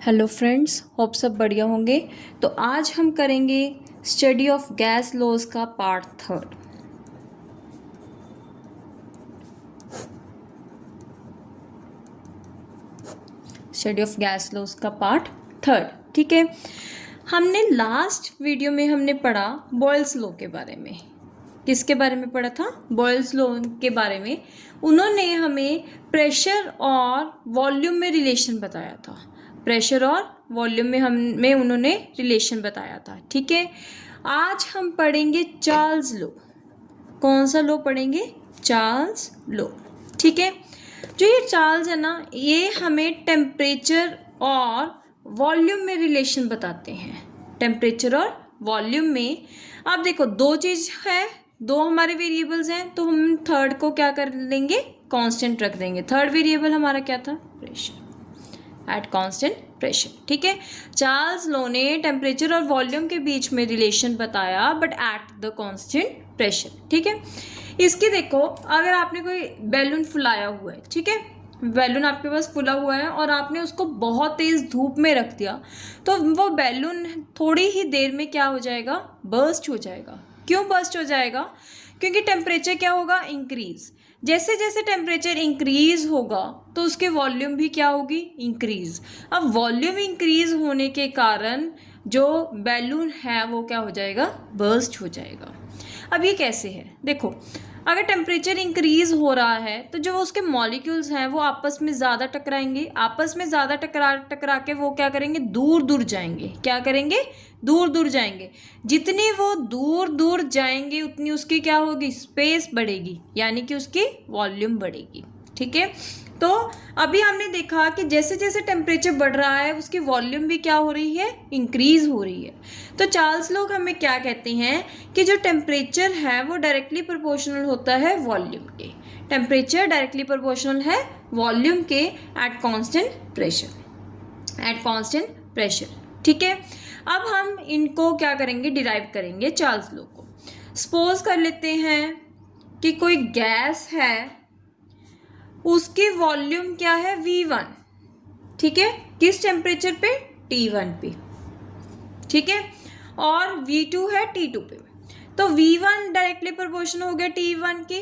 Hello friends, hope सब बढ़िया होंगे। तो आज हम करेंगे स्टडी ऑफ गैस लॉज का part third. Study of gas laws का पार्ट थर्ड, ठीक है। हमने लास्ट वीडियो में हमने पढ़ा बॉयल्स लॉ के बारे में। किसके बारे में पढ़ा था? बॉयल्स लॉ के बारे में। उन्होंने हमें प्रेशर और वॉल्यूम में रिलेशन बताया था। प्रेशर और वॉल्यूम में हमें उन्होंने रिलेशन बताया था, ठीक है। आज हम पढ़ेंगे चार्ल्स लॉ। कौन सा लॉ पढ़ेंगे? चार्ल्स लॉ, ठीक है। जो ये चार्ल्स है ना, ये हमें टेम्परेचर और वॉल्यूम में रिलेशन बताते हैं। टेम्परेचर और वॉल्यूम में आप देखो दो चीज़ है, दो हमारे वेरिएबल्स हैं, तो हम थर्ड को क्या कर लेंगे? कांस्टेंट रख देंगे। थर्ड वेरिएबल हमारा क्या था? प्रेशर एट कांस्टेंट प्रेशर, ठीक है। चार्ल्स लॉ ने टेम्परेचर और वॉल्यूम के बीच में रिलेशन बताया, but at the constant pressure, ठीक है। इसकी देखो, अगर आपने कोई बैलून फुलाया हुआ है, ठीक है, बैलून आपके पास फुला हुआ है और आपने उसको बहुत तेज़ धूप में रख दिया, तो वो बैलून थोड़ी ही देर में क्या हो जाएगा? बर्स्ट हो जाएगा। क्यों बर्स्ट हो जाएगा? क्योंकि टेम्परेचर क्या होगा? इंक्रीज। जैसे जैसे टेम्परेचर इंक्रीज होगा तो उसके वॉल्यूम भी क्या होगी? इंक्रीज। अब वॉल्यूम इंक्रीज होने के कारण जो बैलून है वो क्या हो जाएगा? बर्स्ट हो जाएगा। अब ये कैसे है? देखो, अगर टेम्परेचर इंक्रीज हो रहा है तो जो उसके मॉलिक्यूल्स हैं वो आपस में ज़्यादा टकराएंगे। आपस में ज़्यादा टकरा के वो क्या करेंगे? दूर दूर जाएंगे। क्या करेंगे? दूर दूर जाएंगे। जितनी वो दूर दूर जाएंगे उतनी उसकी क्या होगी? स्पेस बढ़ेगी, यानी कि उसकी वॉल्यूम बढ़ेगी, ठीक है। तो अभी हमने देखा कि जैसे जैसे टेम्परेचर बढ़ रहा है उसकी वॉल्यूम भी क्या हो रही है? इंक्रीज हो रही है। तो चार्ल्स लॉ हमें क्या कहते हैं कि जो टेम्परेचर है वो डायरेक्टली प्रोपोर्शनल होता है वॉल्यूम के। टेम्परेचर डायरेक्टली प्रोपोर्शनल है वॉल्यूम के eight constant pressure, at constant pressure, ठीक है। अब हम इनको क्या करेंगे? डिराइव करेंगे चार्ल्स लॉ को। सपोज कर लेते हैं कि कोई गैस है, उसकी वॉल्यूम क्या है? V1, ठीक है। किस टेम्परेचर पे? T1 पे, ठीक है। और V2 है T2 पे। तो V1 डायरेक्टली प्रोपोर्शनल हो गया T1 के।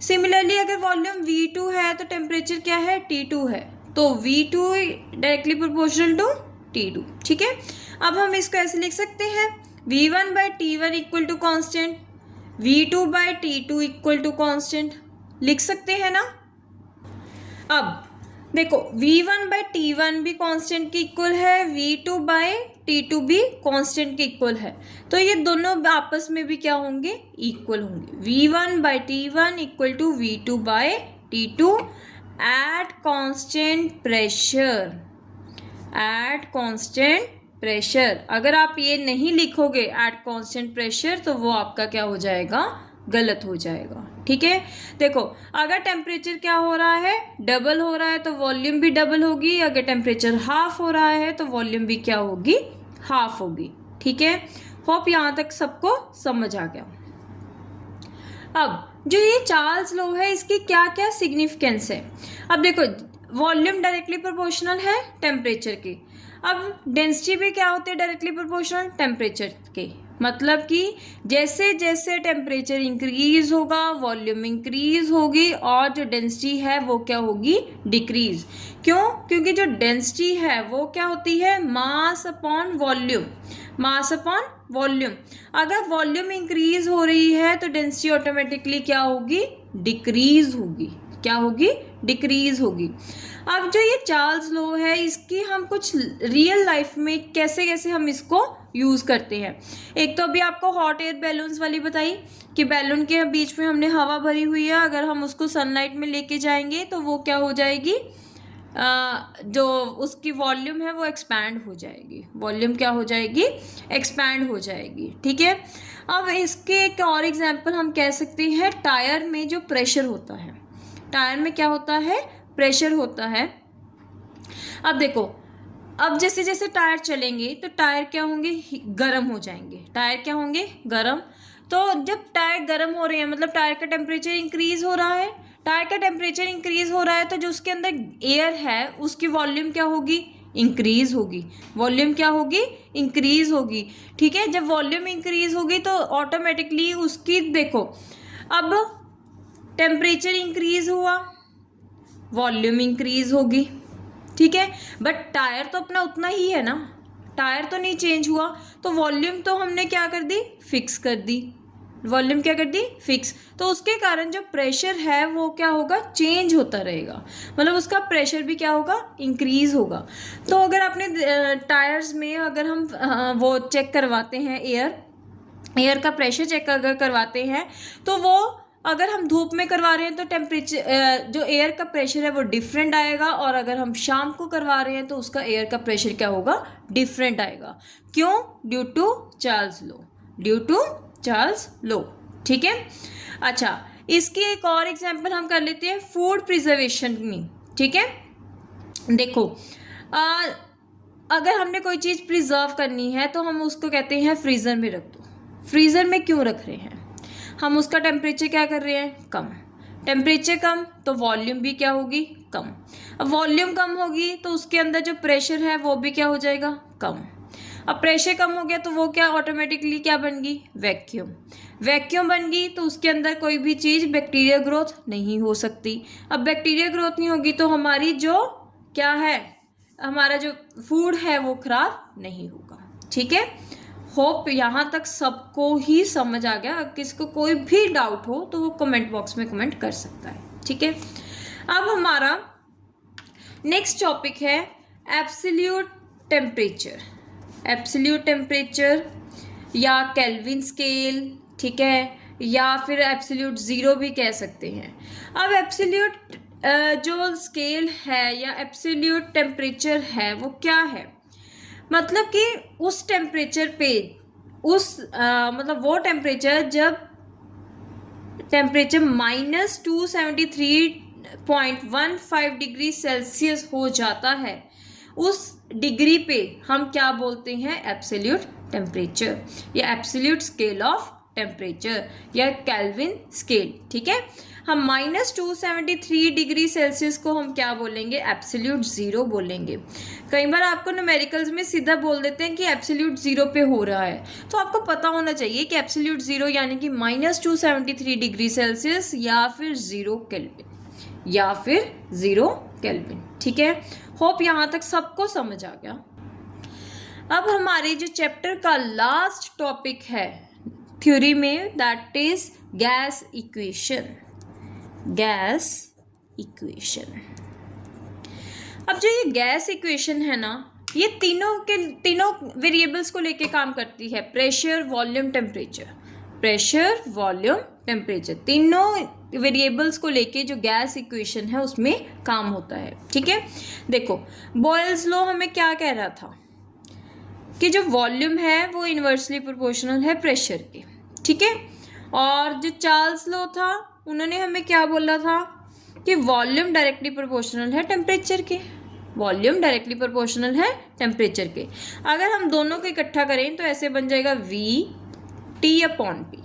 सिमिलरली अगर वॉल्यूम V2 है तो टेम्परेचर क्या है? T2 है, तो V2 directly proportional to T2, ठीक है। अब हम इसको ऐसे लिख सकते हैं, V1 by T1 equal to constant, V2 by T2 equal to constant, लिख सकते हैं ना। अब देखो, V1 बाई T1 भी कांस्टेंट के इक्वल है, V2 बाई T2 भी कांस्टेंट के इक्वल है, तो ये दोनों आपस में भी क्या होंगे? इक्वल होंगे। V1 by T1 equal to V2 by T2 at constant pressure, at constant pressure. अगर आप ये नहीं लिखोगे एट कांस्टेंट प्रेशर तो वो आपका क्या हो जाएगा? गलत हो जाएगा, ठीक है। देखो, अगर टेम्परेचर क्या हो रहा है? डबल हो रहा है तो वॉल्यूम भी डबल होगी। अगर टेम्परेचर हाफ हो रहा है तो वॉल्यूम भी क्या होगी? हाफ होगी, ठीक है। होप यहाँ तक सबको समझ आ गया। अब जो ये चार्ल्स लॉ है इसकी क्या क्या सिग्निफिकेंस है? अब देखो, वॉल्यूम डायरेक्टली प्रोपोर्शनल है टेम्परेचर के। अब डेंसिटी भी क्या होती है? डायरेक्टली प्रोपोर्शनल टेम्परेचर के। मतलब कि जैसे जैसे टेम्परेचर इंक्रीज होगा वॉल्यूम इंक्रीज होगी और जो डेंसिटी है वो क्या होगी? डिक्रीज। क्यों? क्योंकि जो डेंसिटी है वो क्या होती है? Mass upon volume, mass upon volume. अगर वॉल्यूम इंक्रीज हो रही है तो डेंसिटी ऑटोमेटिकली क्या होगी? डिक्रीज होगी। क्या होगी? डिक्रीज होगी। अब जो ये चार्ल्स लॉ है इसकी हम कुछ रियल लाइफ में कैसे कैसे हम इसको यूज़ करते हैं। एक तो अभी आपको हॉट एयर बैलून्स वाली बताई कि बैलून के बीच में हमने हवा भरी हुई है, अगर हम उसको सनलाइट में लेके जाएंगे तो वो क्या हो जाएगी? जो उसकी वॉल्यूम है वो एक्सपैंड हो जाएगी। वॉल्यूम क्या हो जाएगी? एक्सपैंड हो जाएगी, ठीक है। अब इसके एक और एग्जांपल हम कह सकते हैं, टायर में जो प्रेशर होता है, टायर में क्या होता है? प्रेशर होता है। अब देखो, अब जैसे जैसे टायर चलेंगे तो टायर क्या होंगे? गर्म हो जाएंगे। टायर क्या होंगे? गर्म। तो जब टायर गर्म हो रहे हैं मतलब टायर का टेम्परेचर इंक्रीज हो रहा है। टायर का टेम्परेचर इंक्रीज हो रहा है तो जो उसके अंदर एयर है उसकी वॉल्यूम क्या होगी? इंक्रीज होगी, वॉल्यूम क्या होगी, इंक्रीज होगी। ठीक है, जब वॉल्यूम इंक्रीज होगी तो ऑटोमेटिकली उसकी देखो, अब टेम्परेचर इंक्रीज हुआ, वॉल्यूम इंक्रीज होगी। ठीक है, बट टायर तो अपना उतना ही है ना, टायर तो नहीं चेंज हुआ, तो वॉल्यूम तो हमने क्या कर दी, फिक्स कर दी, वॉल्यूम क्या कर दी, फिक्स। तो उसके कारण जो प्रेशर है वो क्या होगा, चेंज होता रहेगा, मतलब उसका प्रेशर भी क्या होगा, इंक्रीज होगा। तो अगर आपने टायर्स में अगर हम वो चेक करवाते हैं, एयर का प्रेशर चेक अगर करवाते हैं, तो वो अगर हम धूप में करवा रहे हैं तो टेम्परेचर जो एयर का प्रेशर है वो डिफरेंट आएगा, और अगर हम शाम को करवा रहे हैं तो उसका एयर का प्रेशर क्या होगा, डिफरेंट आएगा। क्यों, due to Charles law, due to Charles law. ठीक है, अच्छा इसकी एक और एग्जांपल हम कर लेते हैं फूड प्रिजर्वेशन में। ठीक है, देखो अगर हमने कोई चीज़ प्रिजर्व करनी है तो हम उसको कहते हैं फ्रीज़र में रख दो। फ्रीज़र में क्यों रख रहे हैं, हम उसका टेम्परेचर क्या कर रहे हैं, कम। टेम्परेचर कम तो वॉल्यूम भी क्या होगी, कम। अब वॉल्यूम कम होगी तो उसके अंदर जो प्रेशर है वो भी क्या हो जाएगा, कम। अब प्रेशर कम हो गया तो वो क्या ऑटोमेटिकली क्या बन गई, वैक्यूम। वैक्यूम बन गई तो उसके अंदर कोई भी चीज़ बैक्टीरिया ग्रोथ नहीं हो सकती। अब बैक्टीरिया ग्रोथ नहीं होगी तो हमारी जो क्या है, हमारा जो फूड है वो खराब नहीं होगा। ठीक है, होप यहाँ तक सबको ही समझ आ गया। किसको कोई भी डाउट हो तो वो कमेंट बॉक्स में कमेंट कर सकता है। ठीक है, अब हमारा नेक्स्ट टॉपिक है एब्सोल्यूट टेम्परेचर। एब्सोल्यूट टेम्परेचर या केल्विन स्केल, ठीक है, या फिर एब्सोल्यूट ज़ीरो भी कह सकते हैं। अब एब्सोल्यूट जो स्केल है या एब्सोल्यूट टेम्परेचर है वो क्या है, मतलब कि उस टेम्परेचर पे मतलब वो टेम्परेचर जब टेम्परेचर -273.15 डिग्री सेल्सियस हो जाता है, उस डिग्री पे हम क्या बोलते हैं, एब्सोल्यूट टेम्परेचर या एब्सोल्यूट स्केल ऑफ टेम्परेचर या केल्विन स्केल। ठीक है, हम -273 डिग्री सेल्सियस को हम क्या बोलेंगे, एब्सोल्यूट ज़ीरो बोलेंगे। कई बार आपको न्यूमेरिकल्स में सीधा बोल देते हैं कि एब्सोल्यूट ज़ीरो पे हो रहा है, तो आपको पता होना चाहिए कि एब्सोल्यूट ज़ीरो यानी कि -273 डिग्री सेल्सियस या फिर ज़ीरो केल्विन, या फिर ज़ीरो केल्विन। ठीक है, होप यहाँ तक सबको समझ आ गया। अब हमारे जो चैप्टर का लास्ट टॉपिक है थ्योरी में, that is gas equation. Gas equation, अब जो ये गैस इक्वेशन है ना, ये तीनों वेरिएबल्स को लेके काम करती है, pressure, volume, temperature. Pressure, volume, temperature, तीनों वेरिएबल्स को लेके जो गैस इक्वेशन है उसमें काम होता है। ठीक है, देखो बॉयल्स लॉ हमें क्या कह रहा था कि जो वॉल्यूम है वो इन्वर्सली प्रोपोर्शनल है प्रेशर के। ठीक है, और जो चार्ल्स लॉ था उन्होंने हमें क्या बोला था कि वॉल्यूम डायरेक्टली प्रोपोर्शनल है टेम्परेचर के। वॉल्यूम डायरेक्टली प्रोपोर्शनल है टेम्परेचर के। अगर हम दोनों को इकट्ठा करें तो ऐसे बन जाएगा V/T/P,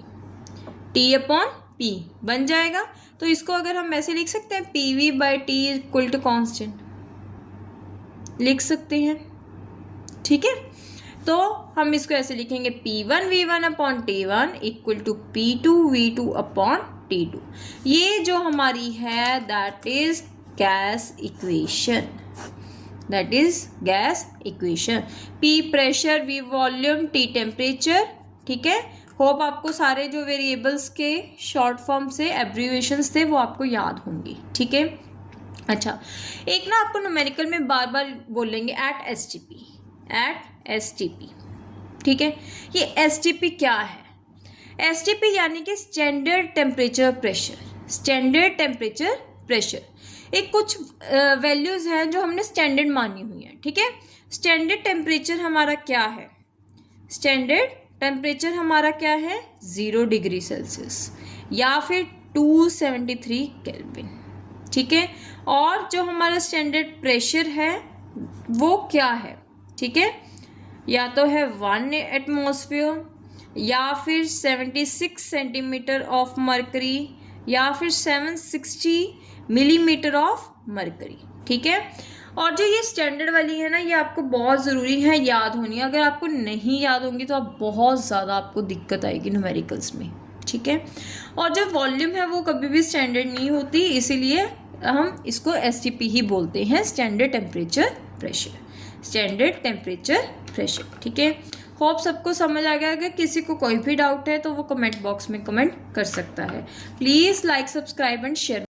T/P बन जाएगा। तो इसको अगर हम ऐसे लिख सकते हैं PV/T इक्वल टू कॉन्स्टेंट, लिख सकते हैं। ठीक है, तो हम इसको ऐसे लिखेंगे P1V1/T1 इक्वल टू P2V2/T2। ये जो हमारी है that is gas equation, that is gas equation. P pressure, V volume, T temperature. ठीक है, होप आपको सारे जो वेरिएबल्स के शॉर्ट फॉर्म से एब्रीविएशंस थे वो आपको याद होंगी। ठीक है, अच्छा एक ना आपको न्यूमेरिकल में बार बार बोलेंगे एट STP, एट STP। ठीक है, ये STP क्या है, STP यानी कि standard temperature pressure. Standard temperature pressure एक कुछ वैल्यूज़ हैं जो हमने स्टैंडर्ड मानी हुई हैं। ठीक है, स्टैंडर्ड टेम्परेचर हमारा क्या है, स्टैंडर्ड टेम्परेचर हमारा क्या है, 0 डिग्री सेल्सियस या फिर 273 केल्विन। ठीक है, और जो हमारा स्टैंडर्ड प्रेशर है वो क्या है, ठीक है, या तो है 1 एटमॉस्फेयर या फिर 76 सेंटीमीटर ऑफ मरकरी या फिर 760 मिलीमीटर ऑफ मरकरी। ठीक है, और जो ये स्टैंडर्ड वाली है ना, ये आपको बहुत ज़रूरी है याद होनी। अगर आपको नहीं याद होंगी तो आप बहुत ज़्यादा आपको दिक्कत आएगी न्यूमेरिकल्स में, ठीक है। और जो वॉल्यूम है वो कभी भी स्टैंडर्ड नहीं होती, इसीलिए हम इसको STP ही बोलते हैं, standard temperature pressure, standard temperature pressure, ठीक है। होप सबको समझ आ गया। अगर किसी को कोई भी डाउट है तो वो कमेंट बॉक्स में कमेंट कर सकता है। Please like, subscribe and share.